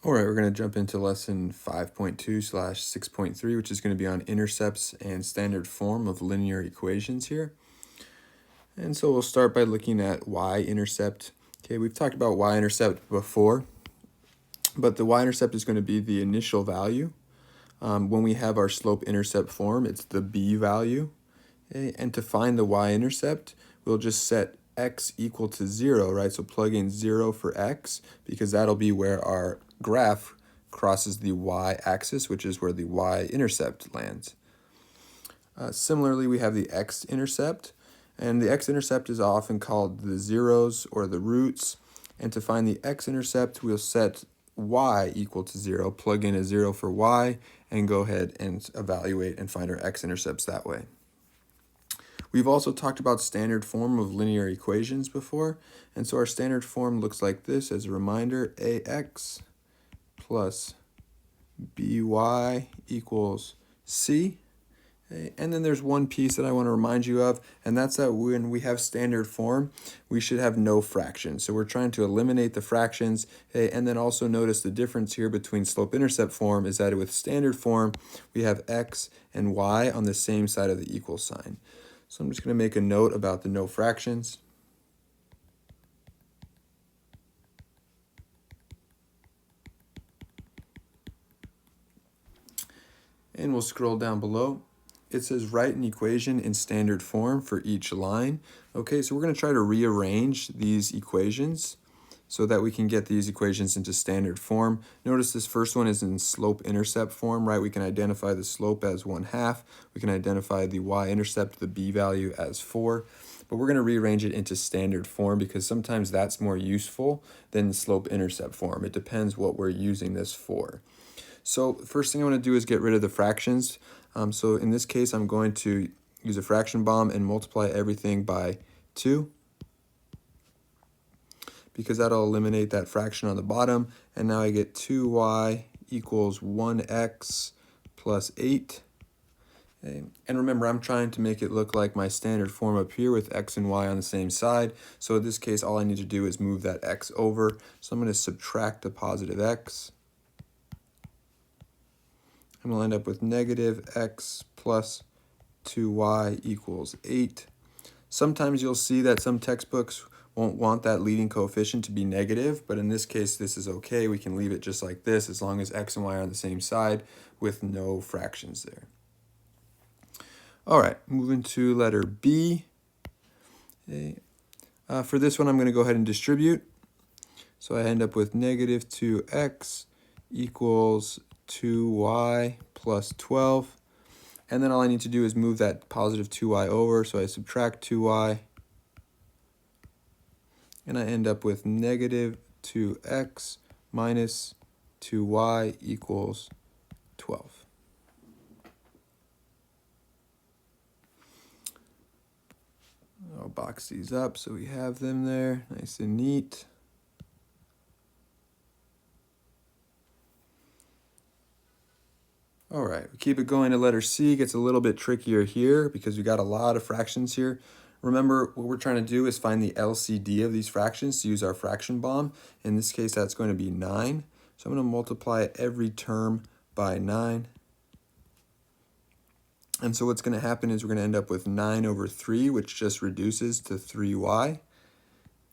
All right, we're going to jump into lesson 5.2/6.3, which is going to be on intercepts and standard form of linear equations here. And so we'll start by looking at y-intercept. Okay, we've talked about y-intercept before, but the y-intercept is going to be the initial value. When we have our slope-intercept form, it's the b value. Okay? And to find the y-intercept, we'll just set x equal to 0, right? So plug in 0 for x, because that'll be where our graph crosses the y-axis, which is where the y-intercept lands. Similarly, we have the x-intercept, and the x-intercept is often called the zeros or the roots. And to find the x-intercept, we'll set y equal to 0, plug in a 0 for y, and go ahead and evaluate and find our x-intercepts that way. We've also talked about standard form of linear equations before, and so our standard form looks like this. As a reminder, ax plus by equals c. Okay, and then there's one piece that I want to remind you of, and that's that when we have standard form, we should have no fractions. So we're trying to eliminate the fractions, okay, and then also notice the difference here between slope-intercept form is that with standard form, we have x and y on the same side of the equal sign. So I'm just going to make a note about the no fractions. And we'll scroll down below. It says write an equation in standard form for each line. Okay, so we're going to try to rearrange these equations so that we can get these equations into standard form. Notice this first one is in slope-intercept form, right? We can identify the slope as 1/2. We can identify the y-intercept, the b value, as 4. But we're going to rearrange it into standard form because sometimes that's more useful than slope-intercept form. It depends what we're using this for. So first thing I want to do is get rid of the fractions. So in this case, I'm going to use a fraction bomb and multiply everything by 2, because that'll eliminate that fraction on the bottom. And now I get 2y equals 1x plus 8. Okay. And remember, I'm trying to make it look like my standard form up here with x and y on the same side. So in this case, all I need to do is move that x over. So I'm going to subtract the positive x. And we'll end up with negative x plus 2y equals 8. Sometimes you'll see that some textbooks won't want that leading coefficient to be negative, but in this case, this is okay. We can leave it just like this as long as x and y are on the same side with no fractions there. All right, moving to letter B. Okay. For this one, I'm going to go ahead and distribute. So I end up with negative 2x equals 2y plus 12. And then all I need to do is move that positive 2y over. So I subtract 2y. And I end up with negative 2x minus 2y equals 12. I'll box these up so we have them there, nice and neat. All right, we keep it going to letter C. Gets a little bit trickier here because we got a lot of fractions here. Remember, what we're trying to do is find the LCD of these fractions to use our fraction bomb. In this case, that's going to be 9. So I'm going to multiply every term by 9. And so what's going to happen is we're going to end up with 9 over 3, which just reduces to 3y,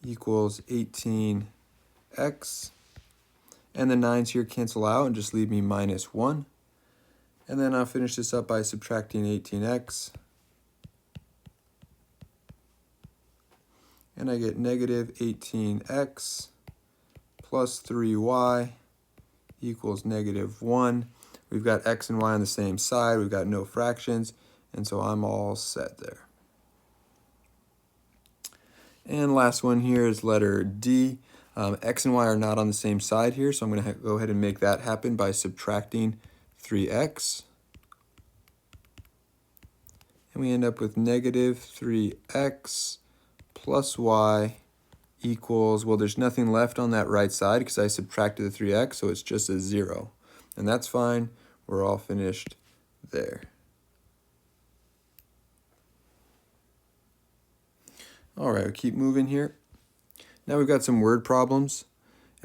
equals 18x. And the 9's here cancel out and just leave me minus 1. And then I'll finish this up by subtracting 18x. And I get negative 18x plus 3y equals negative 1. We've got x and y on the same side. We've got no fractions. And so I'm all set there. And last one here is letter D. X and y are not on the same side here, so I'm going to go ahead and make that happen by subtracting 3x. And we end up with negative 3x plus y equals, well, there's nothing left on that right side because I subtracted the 3x, so it's just a 0. And that's fine. We're all finished there. All right, we'll keep moving here. Now we've got some word problems.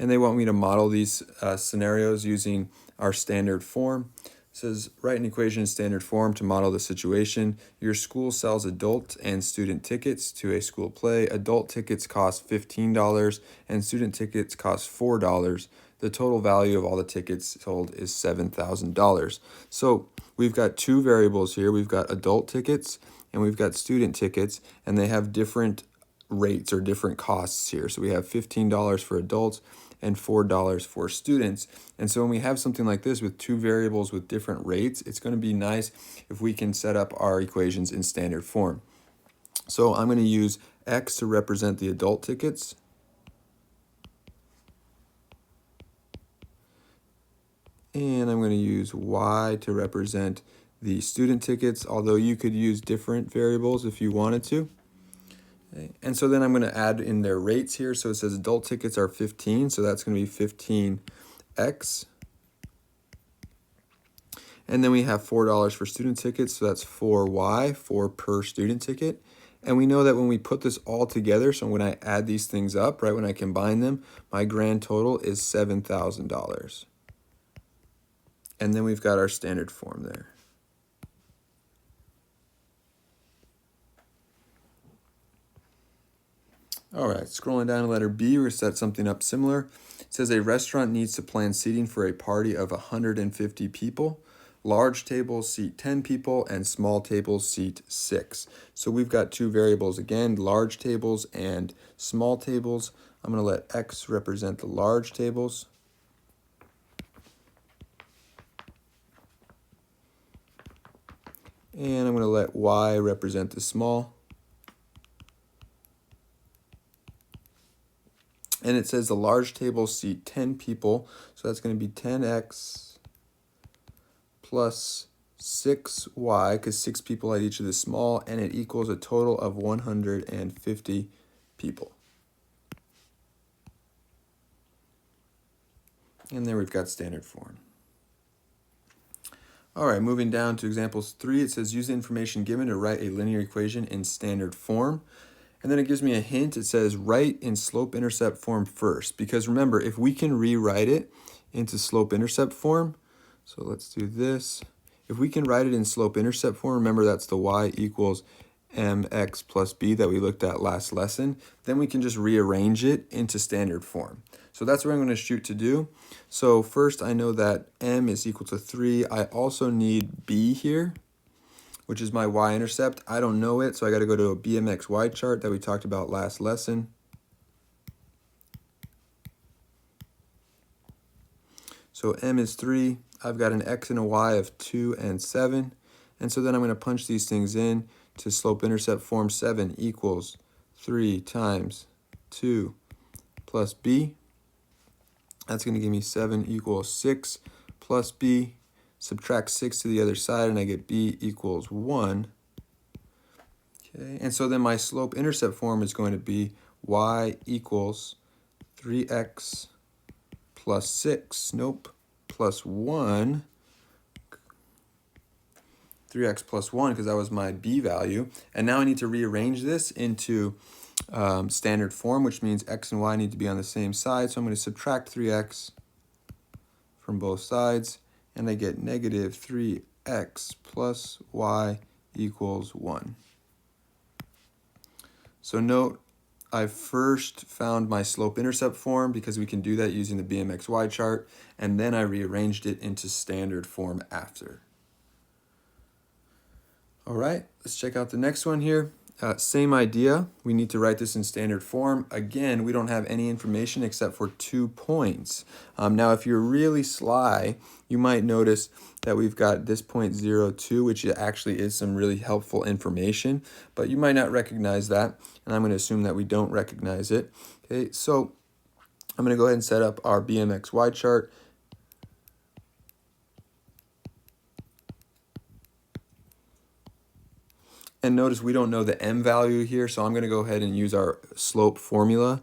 and they want me to model these scenarios using our standard form. It says, write an equation in standard form to model the situation. Your school sells adult and student tickets to a school play. Adult tickets cost $15 and student tickets cost $4. The total value of all the tickets sold is $7,000. So we've got two variables here. We've got adult tickets and we've got student tickets, and they have different rates or different costs here. So we have $15 for adults and $4 for students. And so when we have something like this with two variables with different rates, it's going to be nice if we can set up our equations in standard form. So I'm going to use X to represent the adult tickets. And I'm going to use Y to represent the student tickets, although you could use different variables if you wanted to. Okay. And so then I'm going to add in their rates here. So it says adult tickets are 15, so that's going to be 15x. And then we have $4 for student tickets, so that's 4y, 4 per student ticket. And we know that when we put this all together, so when I add these things up, right, when I combine them, my grand total is $7,000. And then we've got our standard form there. All right, scrolling down to letter B, we're going to set something up similar. It says a restaurant needs to plan seating for a party of 150 people. Large tables seat 10 people and small tables seat 6. So we've got two variables again, large tables and small tables. I'm going to let X represent the large tables. And I'm going to let Y represent the small. And it says the large tables seat 10 people, so that's going to be 10x plus 6y, because 6 people at each of the small, and it equals a total of 150 people. And there we've got standard form. All right, moving down to examples 3, it says use the information given to write a linear equation in standard form. And then it gives me a hint. It says write in slope-intercept form first. Because remember, if we can rewrite it into slope-intercept form, so let's do this. If we can write it in slope-intercept form, remember that's the y equals mx plus b that we looked at last lesson, then we can just rearrange it into standard form. So that's what I'm going to shoot to do. So first I know that m is equal to 3. I also need b here, which is my y-intercept. I don't know it, so I got to go to a BMXY chart that we talked about last lesson. So m is 3. I've got an x and a y of 2 and 7. And so then I'm going to punch these things in to slope-intercept form. 7 equals 3 times 2 plus b. That's going to give me 7 equals 6 plus b. Subtract 6 to the other side, and I get b equals 1. Okay, and so then my slope-intercept form is going to be y equals 3x plus 6, plus 1. 3x plus 1, because that was my b value. And now I need to rearrange this into standard form, which means x and y need to be on the same side. So I'm going to subtract 3x from both sides, and I get negative 3x plus y equals 1. So note, I first found my slope-intercept form because we can do that using the BMXY chart, and then I rearranged it into standard form after. All right, let's check out the next one here. Same idea. We need to write this in standard form. Again, we don't have any information except for 2 points. Now, if you're really sly, you might notice that we've got this point 0, 2, which actually is some really helpful information, but you might not recognize that, and I'm going to assume that we don't recognize it. Okay, so I'm going to go ahead and set up our BMXY chart. And notice we don't know the m value here, so I'm going to go ahead and use our slope formula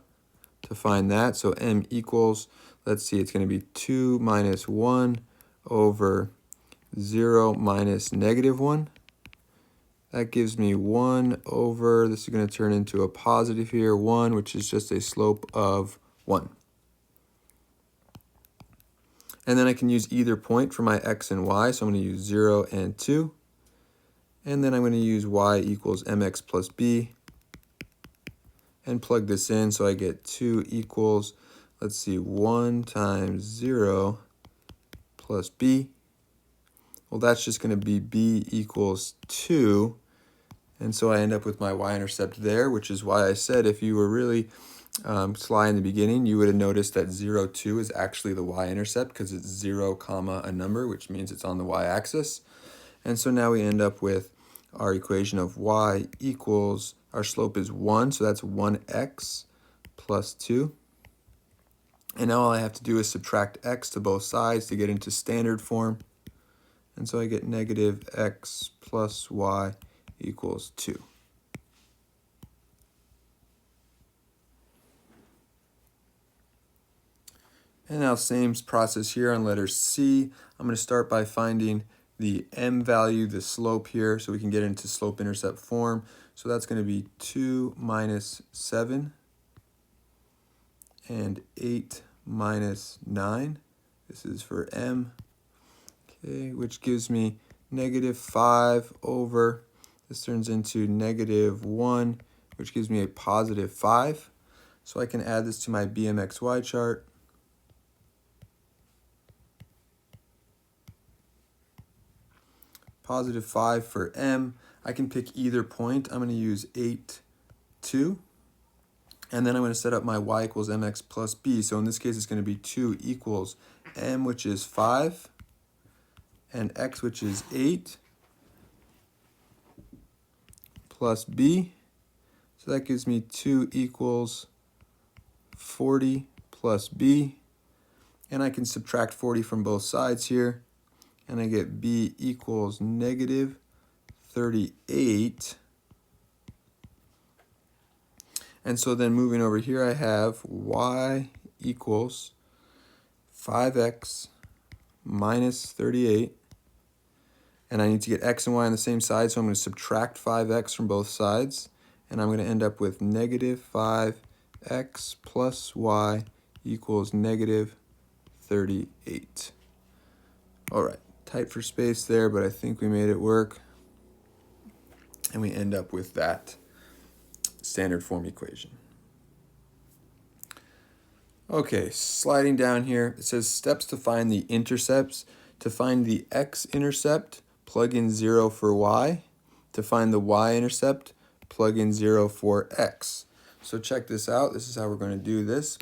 to find that. So m equals, let's see, it's going to be 2 minus 1 over 0 minus negative 1. That gives me 1 over, this is going to turn into a positive here, 1, which is just a slope of 1. And then I can use either point for my x and y, so I'm going to use 0 and 2. And then I'm going to use y equals mx plus b and plug this in, so I get 2 equals, let's see, 1 times 0 plus b. Well, that's just going to be b equals 2. And so I end up with my y-intercept there, which is why I said if you were really sly in the beginning, you would have noticed that 0, 2 is actually the y-intercept because it's 0, comma, a number, which means it's on the y-axis. And so now we end up with our equation of y equals, our slope is 1, so that's 1x plus 2. And now all I have to do is subtract x to both sides to get into standard form. And so I get negative x plus y equals 2. And now same process here on letter C. I'm going to start by finding the m value, the slope here, so we can get into slope-intercept form. So that's going to be 2 minus 7 and 8 minus 9. This is for m, okay, which gives me negative 5 over, this turns into negative 1, which gives me a positive 5. So I can add this to my BMXY chart. Positive 5 for m. I can pick either point. I'm going to use 8, 2. And then I'm going to set up my y equals mx plus b. So in this case, it's going to be 2 equals m, which is 5, and x, which is 8, plus b. So that gives me 2 equals 40 plus b. And I can subtract 40 from both sides here. And I get b equals negative 38. And so then moving over here, I have y equals 5x minus 38. And I need to get x and y on the same side, so I'm going to subtract 5x from both sides. And I'm going to end up with negative 5x plus y equals negative 38. All right, tight for space there, but I think we made it work. And we end up with that standard form equation. Okay, sliding down here, it says steps to find the intercepts. To find the x-intercept, plug in 0 for y. To find the y-intercept, plug in 0 for x. So check this out. This is how we're going to do this.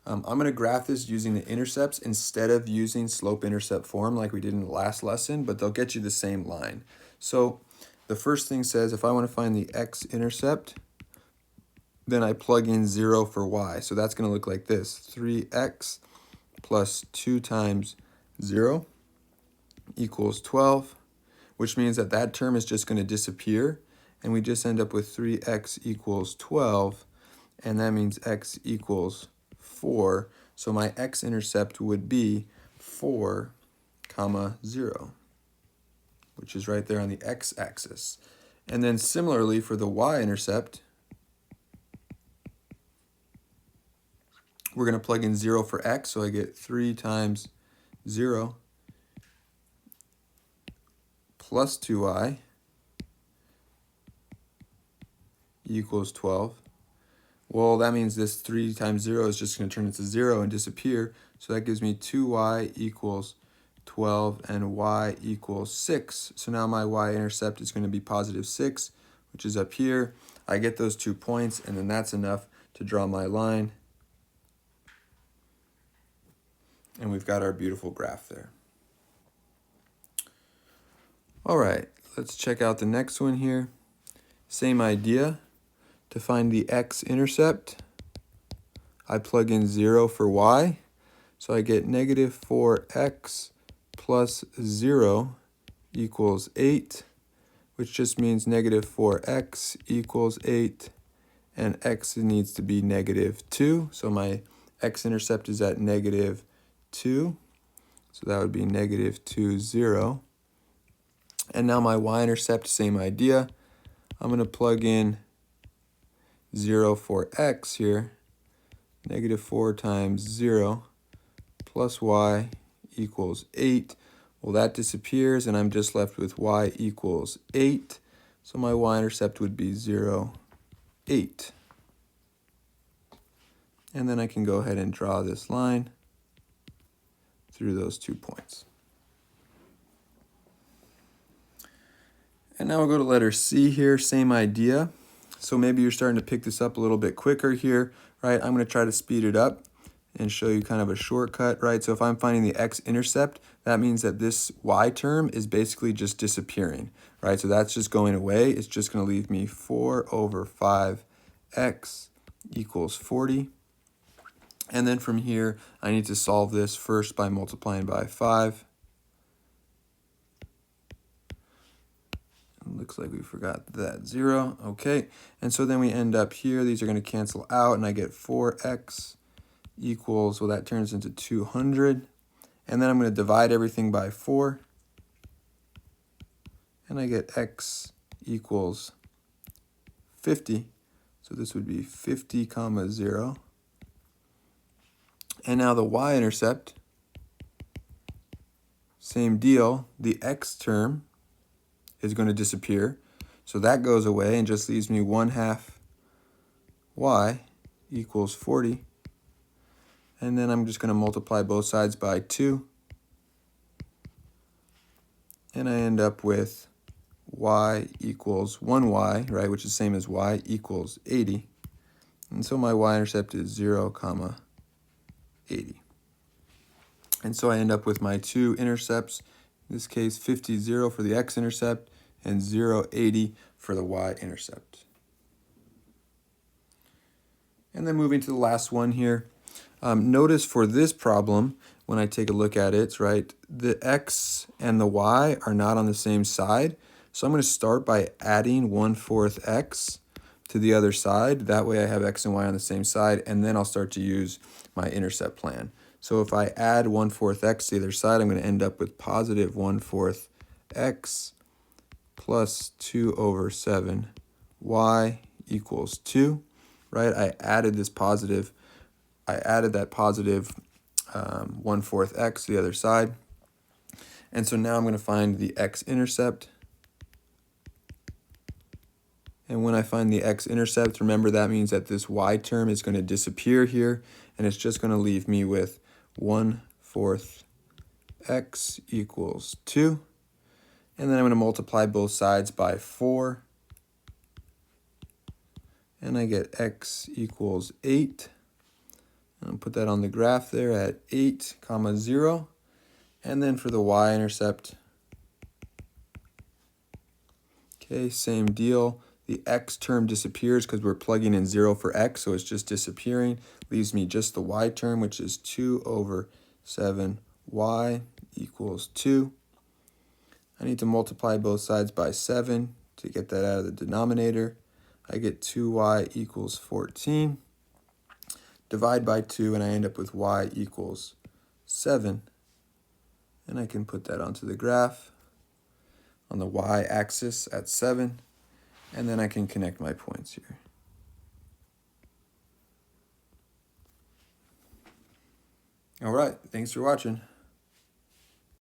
I'm going to graph this using the intercepts instead of using slope-intercept form like we did in the last lesson, but they'll get you the same line. So the first thing says if I want to find the x-intercept, then I plug in 0 for y. So that's going to look like this. 3x plus 2 times 0 equals 12, which means that that term is just going to disappear. And we just end up with 3x equals 12. And that means x equals 4. So my x-intercept would be 4, comma 0, which is right there on the x-axis. And then similarly for the y-intercept, we're going to plug in 0 for x, so I get 3 times 0 plus 2y equals 12. Well, that means this 3 times 0 is just going to turn into 0 and disappear. So that gives me 2y equals 12 and y equals 6. So now my y-intercept is going to be positive 6, which is up here. I get those 2 points, and then that's enough to draw my line. And we've got our beautiful graph there. All right, let's check out the next one here. Same idea. To find the x-intercept, I plug in 0 for y. So I get negative 4x plus 0 equals 8, which just means negative 4x equals 8, and x needs to be negative 2. So my x-intercept is at negative 2. So that would be negative 2, 0. And now my y-intercept, same idea. I'm going to plug in 0 for x here. Negative 4 times 0 plus y equals 8. Well, that disappears, and I'm just left with y equals 8. So my y-intercept would be 0, 8. And then I can go ahead and draw this line through those 2 points. And now we'll go to letter C here, same idea. So maybe you're starting to pick this up a little bit quicker here, right? I'm going to try to speed it up and show you kind of a shortcut, right? So if I'm finding the x-intercept, that means that this y term is basically just disappearing, right? So that's just going away. It's just going to leave me 4 over 5x equals 40. And then from here, I need to solve this first by multiplying by 5. Looks like we forgot that 0. Okay, and so then we end up here. These are going to cancel out, and I get 4x equals, well, that turns into 200. And then I'm going to divide everything by 4. And I get x equals 50. So this would be 50, 0. And now the y-intercept, same deal. The x term is going to disappear. So that goes away and just leaves me 1/2 y equals 40. And then I'm just going to multiply both sides by 2. And I end up with y equals 1y, right, which is the same as y equals 80. And so my y-intercept is 0, 80. And so I end up with my 2 intercepts, in this case 50, 0 for the x-intercept, and 0, 80 for the y-intercept. And then moving to the last one here. Notice for this problem, when I take a look at it, right, the x and the y are not on the same side. So I'm going to start by adding 1/4 x to the other side. That way I have x and y on the same side, and then I'll start to use my intercept plan. So if I add 1/4 x to the other side, I'm going to end up with positive 1/4 x plus 2 over 7 y equals 2, right? I added that positive 1/4 x to the other side. And so now I'm going to find the x-intercept. And when I find the x-intercept, remember that means that this y term is going to disappear here, and it's just going to leave me with 1/4 x equals 2. And then I'm going to multiply both sides by 4. And I get x equals 8. I'll put that on the graph there at 8, 0. And then for the y-intercept, okay, same deal. The x term disappears because we're plugging in 0 for x, so it's just disappearing. Leaves me just the y term, which is 2 over 7y equals 2. I need to multiply both sides by 7 to get that out of the denominator. I get 2y equals 14. Divide by 2, and I end up with y equals 7. And I can put that onto the graph on the y-axis at 7. And then I can connect my points here. All right, thanks for watching.